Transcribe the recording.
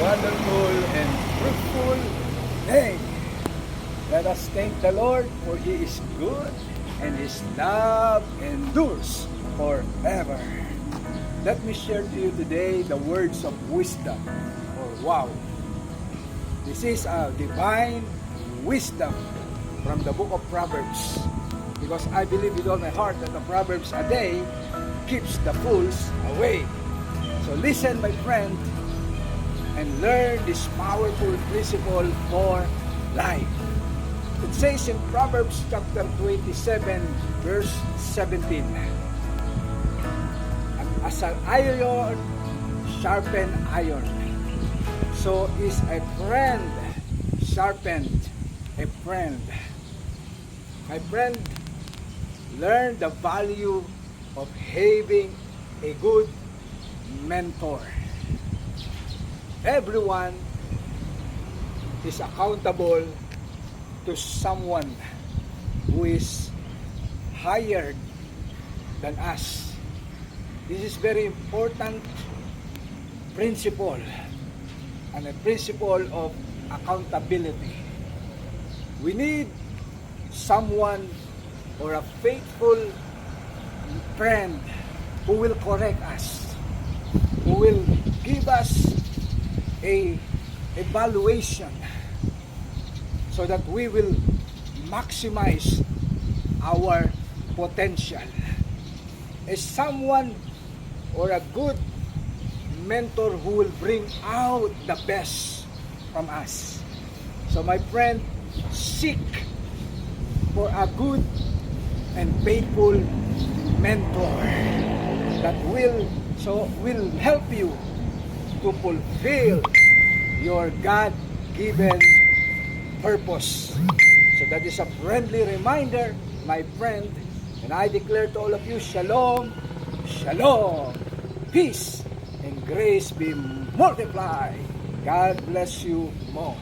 wonderful and fruitful day. Let us thank the Lord, for He is good and His love endures forever. Let me share to you today the words of wisdom, or wow. This is a divine wisdom from the book of Proverbs, because I believe with all my heart that the Proverbs a day keeps the fools away. So listen, my friend, and learn this powerful principle for life. It says in Proverbs chapter 27, verse 17, as an iron sharpen iron, so is a friend sharpened a friend. My friend, learn the value of having a good mentor. Everyone is accountable to someone who is higher than us. This is very important principle, and a principle of accountability. We need someone or a faithful friend who will correct us, who will give us a evaluation so that we will maximize our potential. Is someone or a good mentor who will bring out the best from us. So my friend, seek for a good and faithful mentor that will help you to fulfill your God-given purpose. So that is a friendly reminder, my friend, and I declare to all of you, Shalom, Shalom, peace and grace be multiplied. God bless you more.